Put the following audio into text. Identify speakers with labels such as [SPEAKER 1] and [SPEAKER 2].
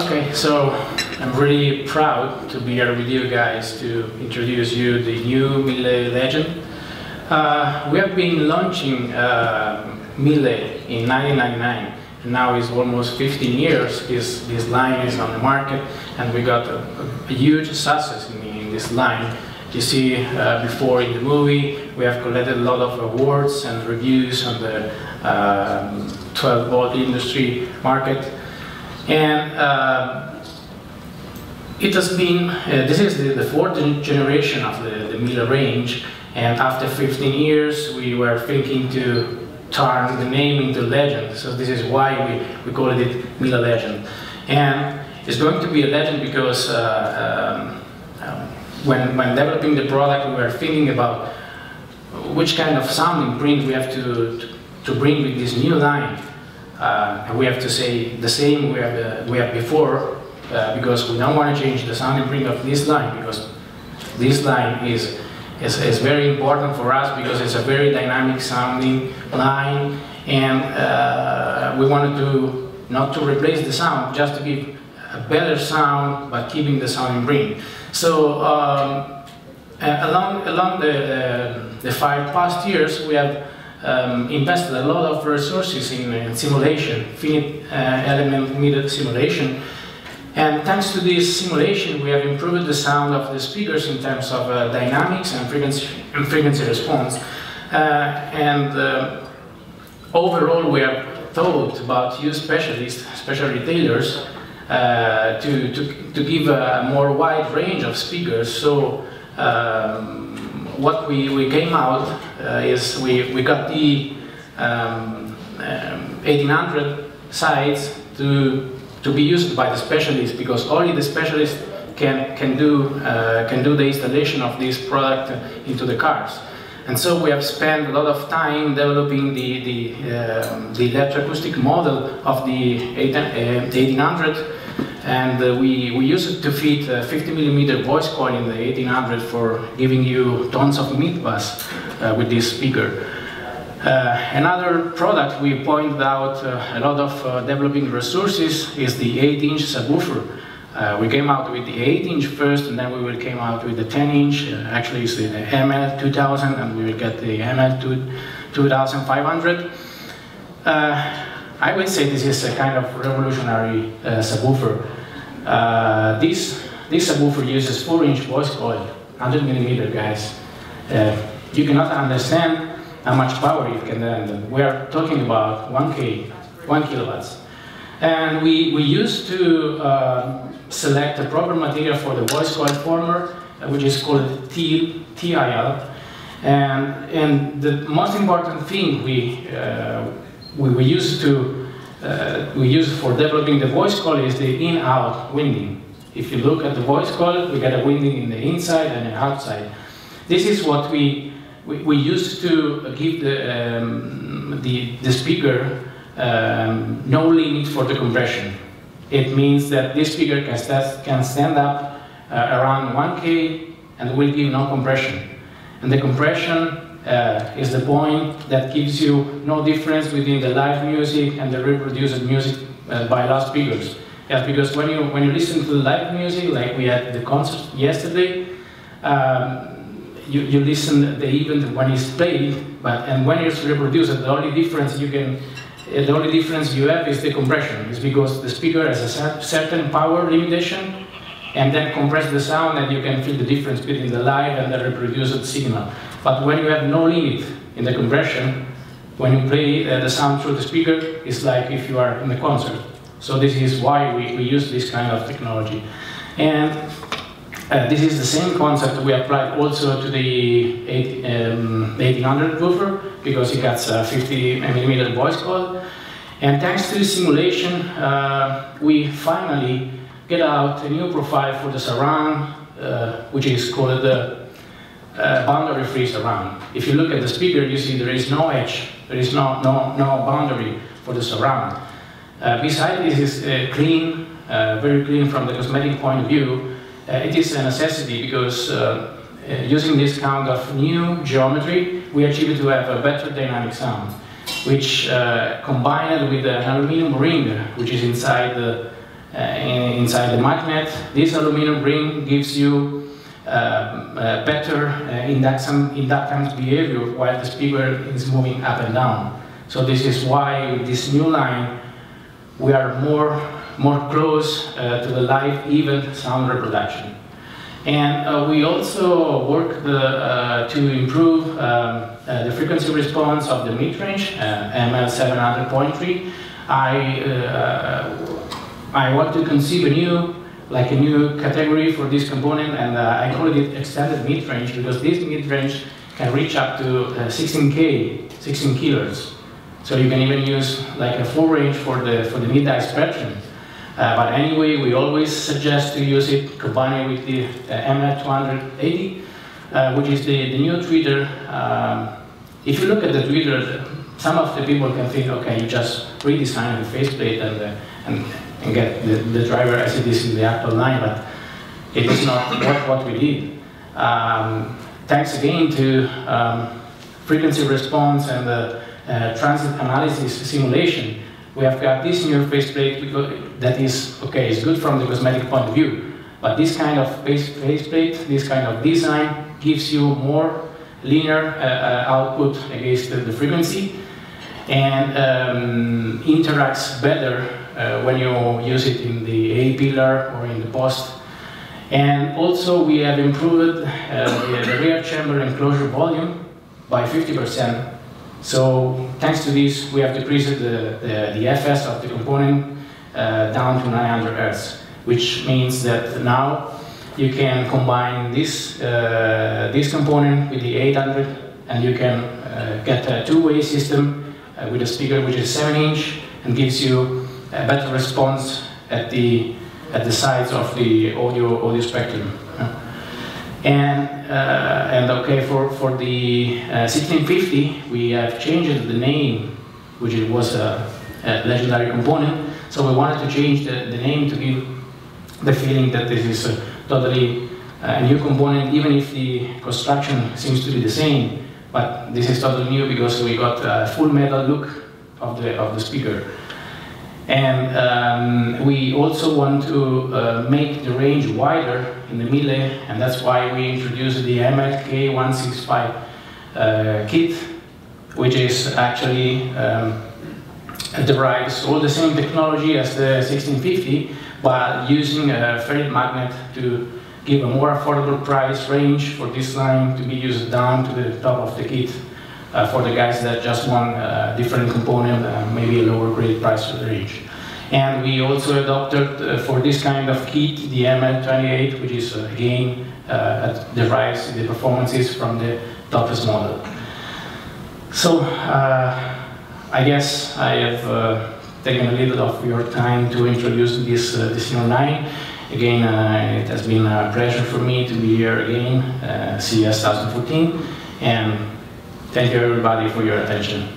[SPEAKER 1] Okay, so I'm really proud to be here with you guys to introduce you the new Mille Legend. We have been launching Mille in 1999, and now it's almost 15 years this line is on the market, and we got a huge success in this line. You see, before in the movie, we have collected a lot of awards and reviews on the 12-volt industry market. And it has been, this is the fourth generation of the Mille range, and after 15 years we were thinking to turn the name into Legend, so this is why we call it Mille Legend. And it's going to be a legend because when developing the product we were thinking about which kind of sound imprint we have to bring with this new line. And we have to say the same we have before, because we don't want to change the sound imprint of this line, because this line is very important for us, because it's a very dynamic sounding line, and we wanted to not to replace the sound, just to give a better sound but keeping the sound imprint. So along the 5 past years we have invested a lot of resources in simulation, finite element meter simulation, and thanks to this simulation we have improved the sound of the speakers in terms of dynamics and frequency response, and overall we have thought about use specialists, special retailers, to give a more wide range of speakers. So what we came out is we got the 1800 sides to be used by the specialists, because only the specialists can do the installation of this product into the cars. And so we have spent a lot of time developing the electroacoustic model of the 1800, and we use it to feed 50mm voice coil in the 1800 for giving you tons of mid-bass with this speaker. Another product we pointed out a lot of developing resources is the 8-inch subwoofer. We came out with the 8-inch first, and then we will came out with the 10-inch. Actually, it's the ML 2000, and we will get the ML 2500. I would say this is a kind of revolutionary subwoofer. This subwoofer uses 4-inch voice coil, 100mm, guys. You cannot understand how much power it can handle. We are talking about 1 kilowatts. And we used to select the proper material for the voice coil former, which is called TIL. And the most important thing we use for developing the voice coil is the in-out winding. If you look at the voice coil, we get a winding in the inside and the outside. This is what we used to give the speaker no limit for the compression. It means that this speaker can stand up around 1K and will give no compression. And the compression is the point that gives you no difference between the live music and the reproduced music by loudspeakers. Yes, because when you listen to the live music, like we had the concert yesterday, you listen the event when it's played, and when it's reproduced, the only difference you have is the compression. It's because the speaker has a certain power limitation, and then compress the sound, and you can feel the difference between the live and the reproduced signal. But when you have no limit in the compression, when you play the sound through the speaker, it's like if you are in the concert. So this is why we use this kind of technology. And this is the same concept we applied also to the 1800 woofer, because it gets a 50mm voice coil. And thanks to the simulation, we finally get out a new profile for the surround, which is called the boundary-free surround. If you look at the speaker, you see there is no edge, there is no boundary for the surround. Besides, this is clean, very clean from the cosmetic point of view. It is a necessity because using this kind of new geometry, we achieve to have a better dynamic sound, which combined with an aluminum ring, which is inside inside the magnet. This aluminum ring gives you better inductance behavior while the speaker is moving up and down. So this is why with this new line we are more close to the live even sound reproduction. And we also work to improve the frequency response of the mid-range, ML 700.3. I want to conceive a new category for this component, and I call it extended mid-range because this mid-range can reach up to 16 kilohertz. So you can even use like a full range for the mid-high spectrum. But anyway, we always suggest to use it combined with the ML 280, which is the new tweeter. If you look at the tweeter, some of the people can think, okay, you just redesign the faceplate and get the driver as it is in the actual line, but it is not what we did. Thanks again to frequency response and the transit analysis simulation, we have got this new faceplate that is, okay, it's good from the cosmetic point of view, but this kind of faceplate, this kind of design gives you more linear output against the frequency and interacts better when you use it in the A pillar or in the post. And also we have improved the rear chamber enclosure volume by 50%. So thanks to this, we have decreased the FS of the component down to 900 Hertz, which means that now you can combine this component with the 800, and you can get a two-way system with a speaker which is 7-inch and gives you a better response at the sides of the audio spectrum. And okay, for the 1650, we have changed the name, which was a legendary component. So we wanted to change the name to give the feeling that this is a totally new component, even if the construction seems to be the same. But this is totally new because we got a full metal look of the speaker. And we also want to make the range wider in the Mille, and that's why we introduced the MLK165 kit, which is actually derives all the same technology as the 1650, but using a ferrite magnet to give a more affordable price range for this line to be used down to the top of the kit for the guys that just want a different component, maybe a lower grade price range. And we also adopted for this kind of kit the ML28, which is again derives the performances from the toughest model. So I guess I have taken a little of your time to introduce this new line. Again, it has been a pleasure for me to be here again, CES 2014, and thank you everybody for your attention.